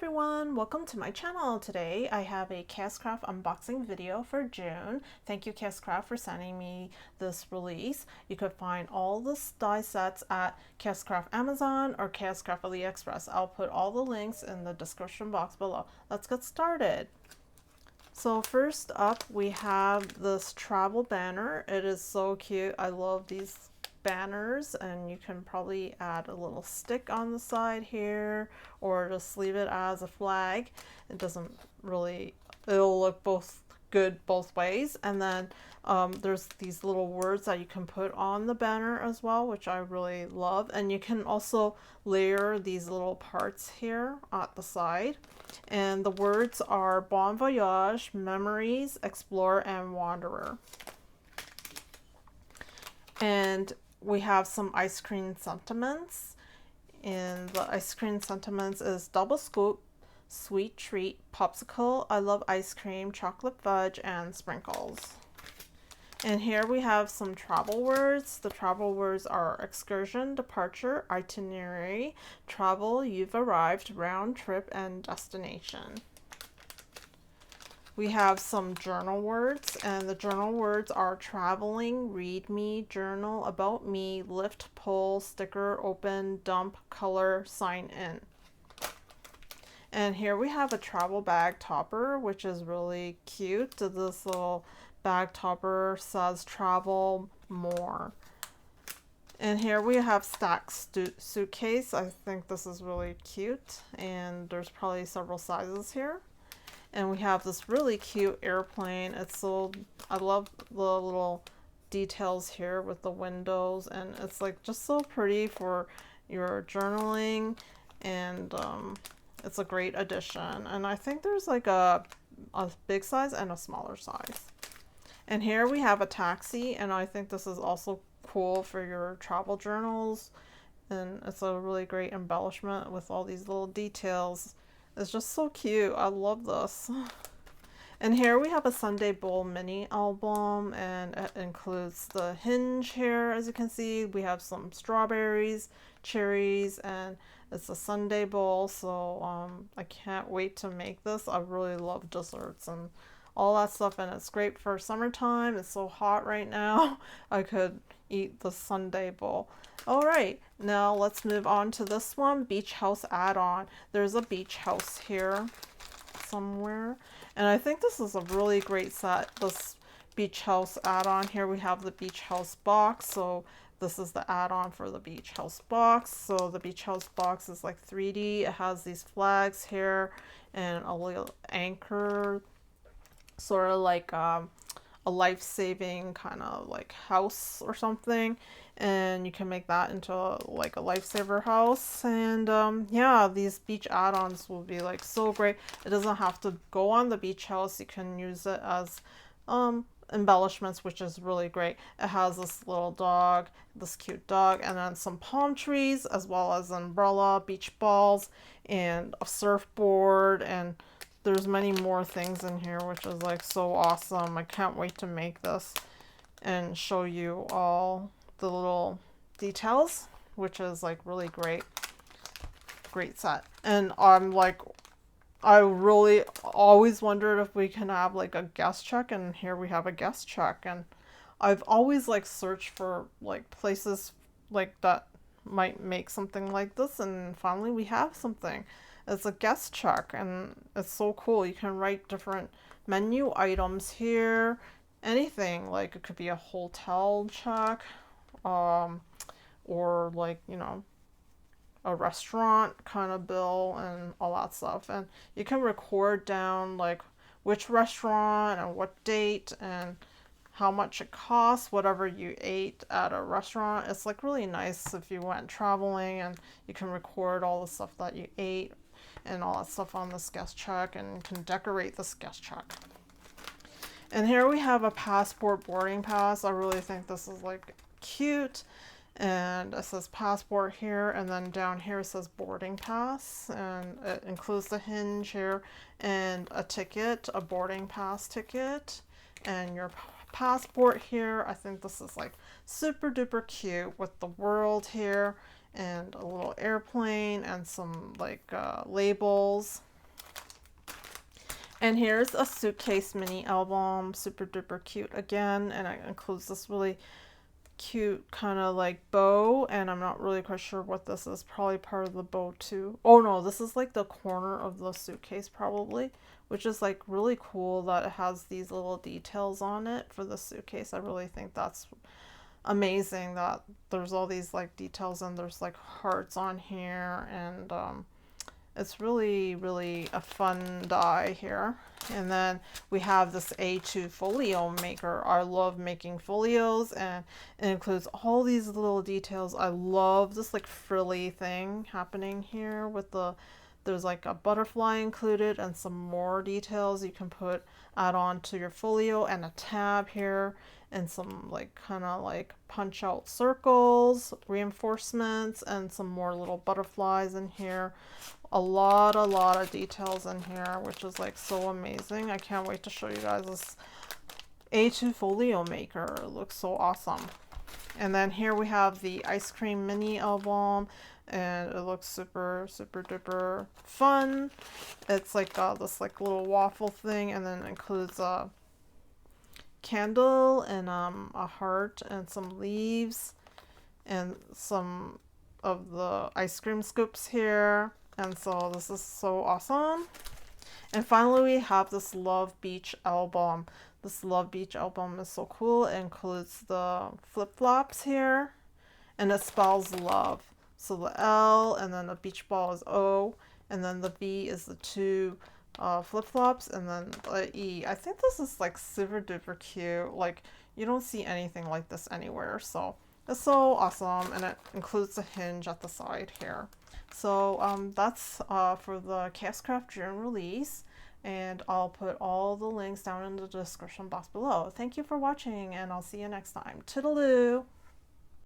everyone, welcome to my channel. Today I have a KSCRAFT unboxing video for June. Thank you KSCRAFT for sending me this release. You could find all the die sets at KSCRAFT Amazon or KSCRAFT Aliexpress. I'll put all the links in the description box below. Let's get started. So first up we have this travel banner. It is so cute. I love these banners, and you can probably add a little stick on the side here or just leave it as a flag. It doesn't really, it'll look good both ways. And then there's these little words that you can put on the banner as well, which I really love. And you can also layer these little parts here at the side, and the words are Bon Voyage, Memories, Explore, and Wanderer. And we have some ice cream sentiments, and the ice cream sentiments is double scoop, sweet treat, popsicle, I love ice cream, chocolate fudge, and sprinkles. And here we have some travel words. The travel words are excursion, departure, itinerary, travel, you've arrived, round trip, and destination. We have some journal words, and the journal words are traveling, read me, journal, about me, lift, pull, sticker, open, dump, color, sign in. And here we have a travel bag topper, which is really cute. This little bag topper says travel more. And here we have stacked suitcase. I think this is really cute, and there's probably several sizes here. And we have this really cute airplane. It's so, I love the little details here with the windows, and it's like just so pretty for your journaling, and it's a great addition. And I think there's like a big size and a smaller size. And here we have a taxi, and I think this is also cool for your travel journals, and it's a really great embellishment with all these little details. It's just so cute. I love this. And here we have a Sunday Bowl mini album, and it includes the hinge here. As you can see, we have some strawberries, cherries, and it's a Sunday bowl. So I can't wait to make this. I really love desserts and all that stuff, and it's great for summertime. It's so hot right now. I could eat the Sunday bowl. All right, now let's move on to this one, beach house add-on. There's a beach house here somewhere, and I think this is a really great set, this beach house add-on. Here we have the beach house box, so this is the add-on for the beach house box. So the beach house box is like 3D. It has these flags here and a little anchor, sort of like a life-saving kind of like house or something, and you can make that into like a lifesaver house. And yeah, these beach add-ons will be like so great. It doesn't have to go on the beach house. You can use it as embellishments, which is really great. It has this little dog, this cute dog, and then some palm trees, as well as an umbrella, beach balls, and a surfboard, and there's many more things in here, which is like so awesome. I can't wait to make this and show you all the little details, which is like really great set. And I'm like, I really always wondered if we can have like a guest check, and here we have a guest check. And I've always like searched for like places like that might make something like this, and finally we have something. It's a guest check, and it's so cool. You can write different menu items here, anything, like it could be a hotel check, or like, you know, a restaurant kind of bill and all that stuff. And you can record down like which restaurant and what date and how much it costs, whatever you ate at a restaurant. It's like really nice if you went traveling, and you can record all the stuff that you ate and all that stuff on this guest check, and you can decorate this guest check. And here we have a passport boarding pass. I really think this is like cute, and it says passport here, and then down here it says boarding pass, and it includes the hinge here and a ticket, a boarding pass ticket, and your passport here. I think this is like super duper cute with the world here and a little airplane and some like labels. And here's a suitcase mini album, super duper cute again, and it includes this really cute kind of like bow, and I'm not really quite sure what this is. Probably part of the bow too. Oh no, this is like the corner of the suitcase probably, which is like really cool that it has these little details on it for the suitcase. I really think that's amazing that there's all these like details, and there's like hearts on here, and it's really, really a fun die here. And then we have this A2 folio maker. I love making folios, and it includes all these little details. I love this like frilly thing happening here with there's like a butterfly included and some more details you can add on to your folio, and a tab here, and some like kind of like punch out circles, reinforcements, and some more little butterflies in here. A lot of details in here, which is like so amazing. I can't wait to show you guys this A2 folio maker. It looks so awesome. And then here we have the ice cream mini album, and it looks super duper fun. It's like this like little waffle thing, and then it includes a candle and a heart and some leaves and some of the ice cream scoops here. And so this is so awesome. And finally we have this Love Beach album. This Love Beach album is so cool. It includes the flip-flops here, and it spells love. So the L, and then the beach ball is O, and then the V is the two flip-flops, and then the E. I think this is like super duper cute. Like, you don't see anything like this anywhere, so it's so awesome. And it includes a hinge at the side here. So that's for the KSCRAFT June release, and I'll put all the links down in the description box below. Thank you for watching, and I'll see you next time. Toodaloo!